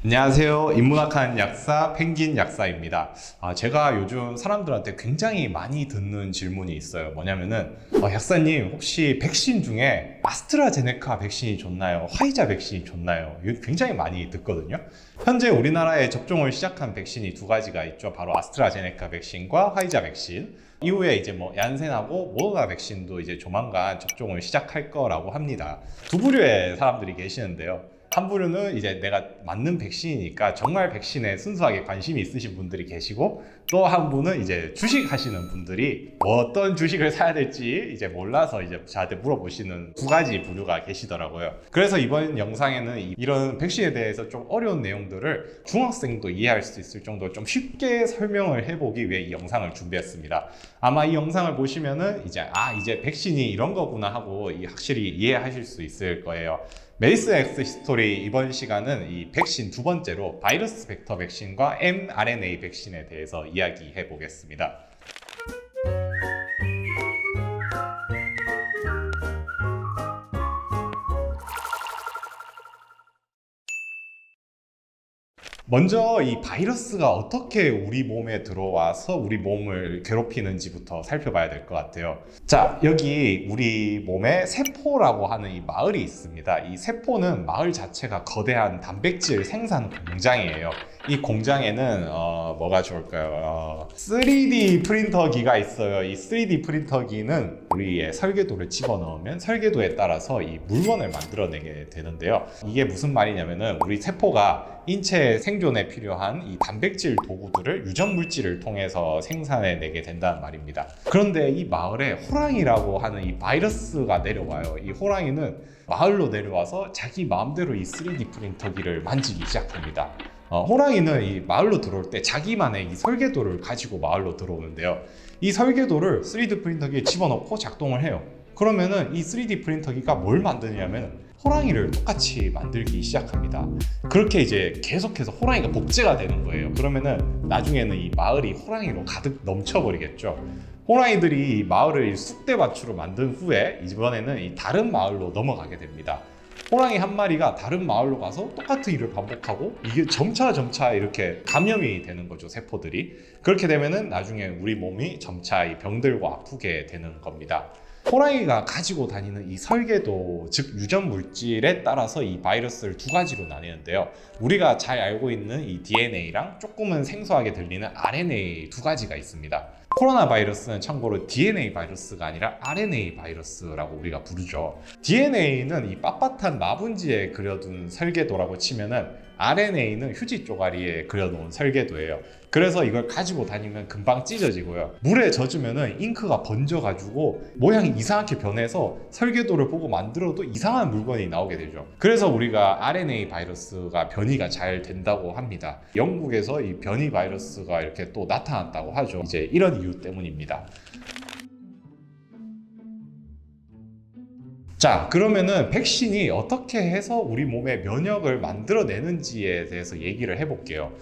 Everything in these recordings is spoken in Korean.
안녕하세요. 인문학한 약사 펭귄 약사입니다. 제가 요즘 사람들한테 굉장히 많이 듣는 질문이 있어요. 뭐냐면은 약사님 혹시 백신 중에 아스트라제네카 백신이 좋나요? 화이자 백신이 좋나요? 이거 굉장히 많이 듣거든요. 현재 우리나라에 접종을 시작한 백신이 두 가지가 있죠. 바로 아스트라제네카 백신과 화이자 백신. 이후에 이제 얀센하고 모더나 백신도 이제 조만간 접종을 시작할 거라고 합니다. 두 부류의 사람들이 계시는데요. 한 부류는 이제 내가 맞는 백신이니까 정말 백신에 순수하게 관심이 있으신 분들이 계시고, 또 한 분은 이제 주식 하시는 분들이 어떤 주식을 사야 될지 이제 몰라서 이제 저한테 물어보시는 두 가지 부류가 계시더라고요. 그래서 이번 영상에는 이런 백신에 대해서 좀 어려운 내용들을 중학생도 이해할 수 있을 정도로 좀 쉽게 설명을 해보기 위해 이 영상을 준비했습니다. 아마 이 영상을 보시면은 이제 백신이 이런 거구나 하고 확실히 이해하실 수 있을 거예요. 메디슨 X 히스토리 이번 시간은 이 백신 두 번째로 바이러스 벡터 백신과 mRNA 백신에 대해서 이야기해 보겠습니다. 먼저 이 바이러스가 어떻게 우리 몸에 들어와서 우리 몸을 괴롭히는지부터 살펴봐야 될 것 같아요. 자, 여기 우리 몸에 세포라고 하는 이 마을이 있습니다. 이 세포는 마을 자체가 거대한 단백질 생산 공장이에요. 이 공장에는 뭐가 좋을까요? 3D 프린터기가 있어요. 이 3D 프린터기는 우리의 설계도를 집어넣으면 설계도에 따라서 이 물건을 만들어내게 되는데요. 이게 무슨 말이냐면은 우리 세포가 인체 생존에 필요한 이 단백질 도구들을 유전 물질을 통해서 생산해내게 된다는 말입니다. 그런데 이 마을에 호랑이라고 하는 이 바이러스가 내려와요. 이 호랑이는 마을로 내려와서 자기 마음대로 이 3D 프린터기를 만지기 시작합니다. 호랑이는 이 마을로 들어올 때 자기만의 이 설계도를 가지고 마을로 들어오는데요. 이 설계도를 3D 프린터기에 집어넣고 작동을 해요. 그러면은 이 3D 프린터기가 뭘 만드냐면 호랑이를 똑같이 만들기 시작합니다. 그렇게 이제 계속해서 호랑이가 복제가 되는 거예요. 그러면은 나중에는 이 마을이 호랑이로 가득 넘쳐버리겠죠. 호랑이들이 이 마을을 쑥대밭으로 만든 후에 이번에는 이 다른 마을로 넘어가게 됩니다. 호랑이 한 마리가 다른 마을로 가서 똑같은 일을 반복하고 이게 점차 이렇게 감염이 되는 거죠, 세포들이. 그렇게 되면은 나중에 우리 몸이 점차 이 병들고 아프게 되는 겁니다. 호랑이가 가지고 다니는 이 설계도, 즉 유전 물질에 따라서 이 바이러스를 두 가지로 나뉘는데요. 우리가 잘 알고 있는 이 DNA랑 조금은 생소하게 들리는 RNA 두 가지가 있습니다. 코로나 바이러스는 참고로 DNA 바이러스가 아니라 RNA 바이러스라고 우리가 부르죠. DNA는 이 빳빳한 마분지에 그려둔 설계도라고 치면은 RNA는 휴지 쪼가리에 그려놓은 설계도예요. 그래서 이걸 가지고 다니면 금방 찢어지고요. 물에 젖으면 잉크가 번져가지고 모양이 이상하게 변해서 설계도를 보고 만들어도 이상한 물건이 나오게 되죠. 그래서 우리가 RNA 바이러스가 변이가 잘 된다고 합니다. 영국에서 이 변이 바이러스가 이렇게 또 나타났다고 하죠. 이제 이런 이유 때문입니다. 자, 그러면은 백신이 어떻게 해서 우리 몸에 면역을 만들어내는지에 대해서 얘기를 해볼게요.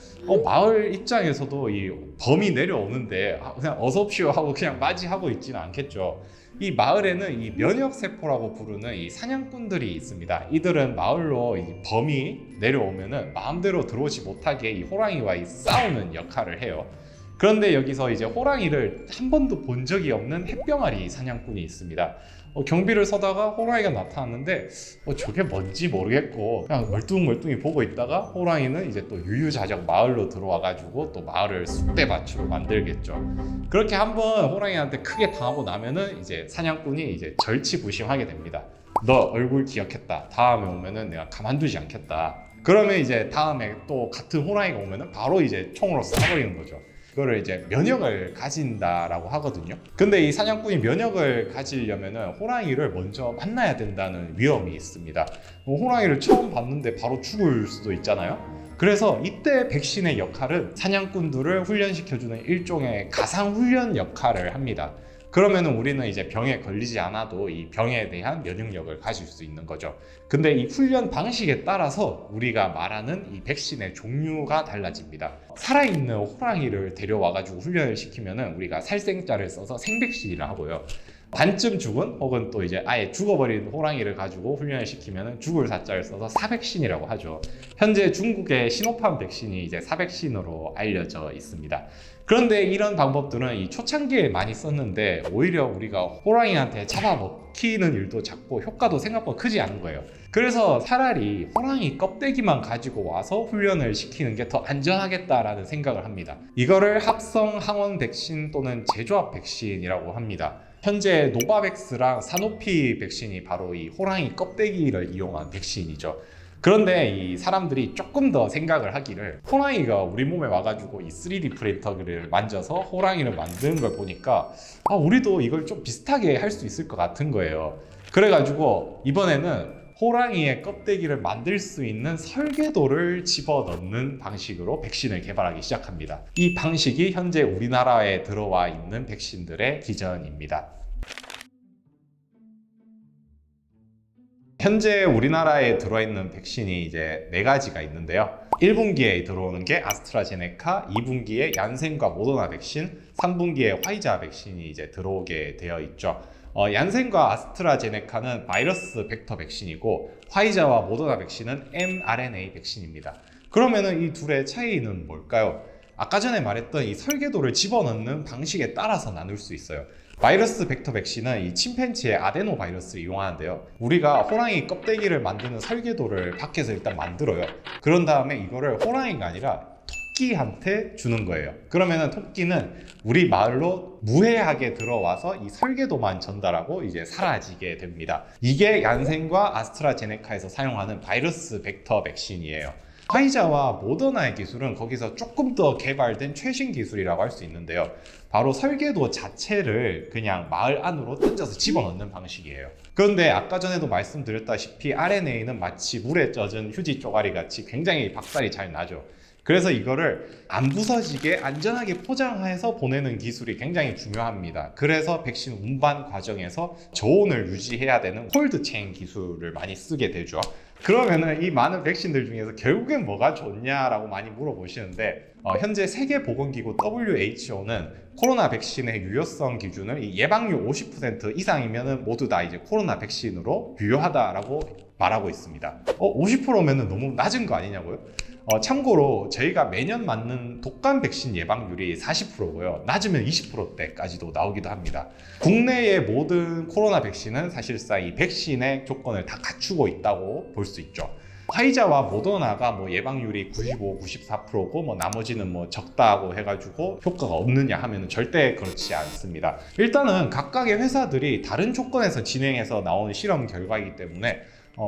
마을 입장에서도 이 범이 내려오는데 그냥 어서옵시오 하고 그냥 맞이하고 있지는 않겠죠. 이 마을에는 이 면역세포라고 부르는 이 사냥꾼들이 있습니다. 이들은 마을로 이 범이 내려오면은 마음대로 들어오지 못하게 이 호랑이와 이 싸우는 역할을 해요. 그런데 여기서 이제 호랑이를 한 번도 본 적이 없는 햇병아리 사냥꾼이 있습니다. 경비를 서다가 호랑이가 나타났는데 저게 뭔지 모르겠고 그냥 멀뚱멀뚱히 보고 있다가 호랑이는 이제 또 유유자적 마을로 들어와 가지고 또 마을을 쑥대밭으로 만들겠죠. 그렇게 한번 호랑이한테 크게 당하고 나면은 이제 사냥꾼이 이제 절치부심하게 됩니다. 너 얼굴 기억했다. 다음에 오면은 내가 가만두지 않겠다. 그러면 이제 다음에 또 같은 호랑이가 오면은 바로 이제 총으로 쏴버리는 거죠. 그거를 이제 면역을 가진다라고 하거든요. 근데 이 사냥꾼이 면역을 가지려면은 호랑이를 먼저 만나야 된다는 위험이 있습니다. 호랑이를 처음 봤는데 바로 죽을 수도 있잖아요. 그래서 이때 백신의 역할은 사냥꾼들을 훈련시켜주는 일종의 가상훈련 역할을 합니다. 그러면은 우리는 이제 병에 걸리지 않아도 이 병에 대한 면역력을 가질 수 있는 거죠. 근데 이 훈련 방식에 따라서 우리가 말하는 이 백신의 종류가 달라집니다. 살아있는 호랑이를 데려와가지고 훈련을 시키면은 우리가 살생자를 써서 생백신이라 하고요. 반쯤 죽은 혹은 또 이제 아예 죽어버린 호랑이를 가지고 훈련을 시키면 죽을 사자를 써서 사백신이라고 하죠. 현재 중국의 시노팜 백신이 이제 사백신으로 알려져 있습니다. 그런데 이런 방법들은 이 초창기에 많이 썼는데 오히려 우리가 호랑이한테 잡아먹히는 일도 작고 효과도 생각보다 크지 않은 거예요. 그래서 차라리 호랑이 껍데기만 가지고 와서 훈련을 시키는 게 더 안전하겠다라는 생각을 합니다. 이거를 합성 항원 백신 또는 제조합 백신이라고 합니다. 현재 노바백스랑 사노피 백신이 바로 이 호랑이 껍데기를 이용한 백신이죠. 그런데 이 사람들이 조금 더 생각을 하기를, 호랑이가 우리 몸에 와가지고 이 3D 프린터기를 만져서 호랑이를 만드는 걸 보니까 우리도 이걸 좀 비슷하게 할 수 있을 것 같은 거예요. 그래가지고 이번에는 호랑이의 껍데기를 만들 수 있는 설계도를 집어넣는 방식으로 백신을 개발하기 시작합니다. 이 방식이 현재 우리나라에 들어와 있는 백신들의 기전입니다. 현재 우리나라에 들어와 있는 백신이 이제 4가지가 있는데요. 1분기에 들어오는 게 아스트라제네카, 2분기에 얀센과 모더나 백신, 3분기에 화이자 백신이 이제 들어오게 되어 있죠. 얀센과 아스트라제네카는 바이러스 벡터 백신이고, 화이자와 모더나 백신은 mRNA 백신입니다. 그러면은 이 둘의 차이는 뭘까요? 아까 전에 말했던 이 설계도를 집어넣는 방식에 따라서 나눌 수 있어요. 바이러스 벡터 백신은 이 침팬지의 아데노 바이러스를 이용하는데요. 우리가 호랑이 껍데기를 만드는 설계도를 밖에서 일단 만들어요. 그런 다음에 이거를 호랑이가 아니라 토끼한테 주는 거예요. 그러면은 토끼는 우리 마을로 무해하게 들어와서 이 설계도만 전달하고 이제 사라지게 됩니다. 이게 얀센과 아스트라제네카에서 사용하는 바이러스 벡터 백신이에요. 화이자와 모더나의 기술은 거기서 조금 더 개발된 최신 기술이라고 할 수 있는데요. 바로 설계도 자체를 그냥 마을 안으로 던져서 집어넣는 방식이에요. 그런데 아까 전에도 말씀드렸다시피 RNA는 마치 물에 젖은 휴지 쪼가리 같이 굉장히 박살이 잘 나죠. 그래서 이거를 안 부서지게 안전하게 포장해서 보내는 기술이 굉장히 중요합니다. 그래서 백신 운반 과정에서 저온을 유지해야 되는 콜드체인 기술을 많이 쓰게 되죠. 그러면은 이 많은 백신들 중에서 결국엔 뭐가 좋냐라고 많이 물어보시는데, 현재 세계보건기구 WHO는 코로나 백신의 유효성 기준을 이 예방률 50% 이상이면은 모두 다 이제 코로나 백신으로 유효하다라고 말하고 있습니다. 50%면은 너무 낮은 거 아니냐고요? 참고로 저희가 매년 맞는 독감 백신 예방률이 40%고요. 낮으면 20%대까지도 나오기도 합니다. 국내의 모든 코로나 백신은 사실상 이 백신의 조건을 다 갖추고 있다고 볼 수 있죠. 화이자와 모더나가 뭐 예방률이 95, 94%고 뭐 나머지는 뭐 적다고 해가지고 효과가 없느냐 하면은 절대 그렇지 않습니다. 일단은 각각의 회사들이 다른 조건에서 진행해서 나온 실험 결과이기 때문에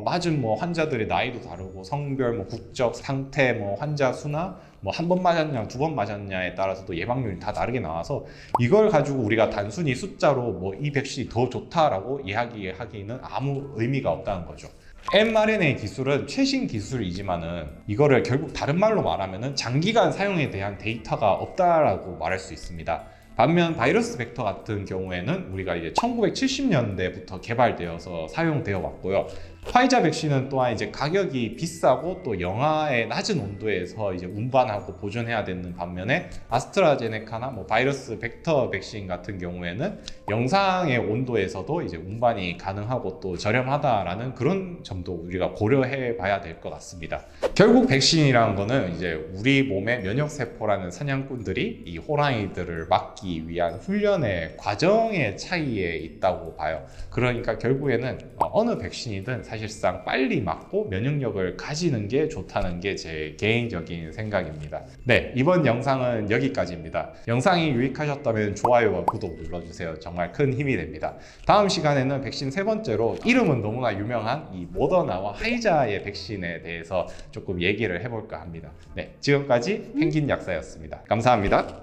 맞은 뭐 환자들의 나이도 다르고 성별, 뭐 국적, 상태, 뭐 환자 수나 뭐 한 번 맞았냐, 2번 맞았냐에 따라서도 예방률이 다 다르게 나와서 이걸 가지고 우리가 단순히 숫자로 뭐 이 백신이 더 좋다라고 이야기하기는 아무 의미가 없다는 거죠. mRNA 기술은 최신 기술이지만은 이거를 결국 다른 말로 말하면은 장기간 사용에 대한 데이터가 없다라고 말할 수 있습니다. 반면 바이러스 벡터 같은 경우에는 우리가 이제 1970년대부터 개발되어서 사용되어 왔고요. 화이자 백신은 또한 이제 가격이 비싸고 또 영하의 낮은 온도에서 이제 운반하고 보존해야 되는 반면에 아스트라제네카나 뭐 바이러스 벡터 백신 같은 경우에는 영상의 온도에서도 이제 운반이 가능하고 또 저렴하다라는 그런 점도 우리가 고려해 봐야 될 것 같습니다. 결국 백신이라는 거는 이제 우리 몸의 면역세포라는 사냥꾼들이 이 호랑이들을 막기 위한 훈련의 과정의 차이에 있다고 봐요. 그러니까 결국에는 어느 백신이든 사실상 빨리 맞고 면역력을 가지는 게 좋다는 게 제 개인적인 생각입니다. 네, 이번 영상은 여기까지입니다. 영상이 유익하셨다면 좋아요와 구독 눌러주세요. 정말 큰 힘이 됩니다. 다음 시간에는 백신 3번째로 이름은 너무나 유명한 이 모더나와 화이자의 백신에 대해서 조금 얘기를 해볼까 합니다. 네, 지금까지 펭귄 약사였습니다. 감사합니다.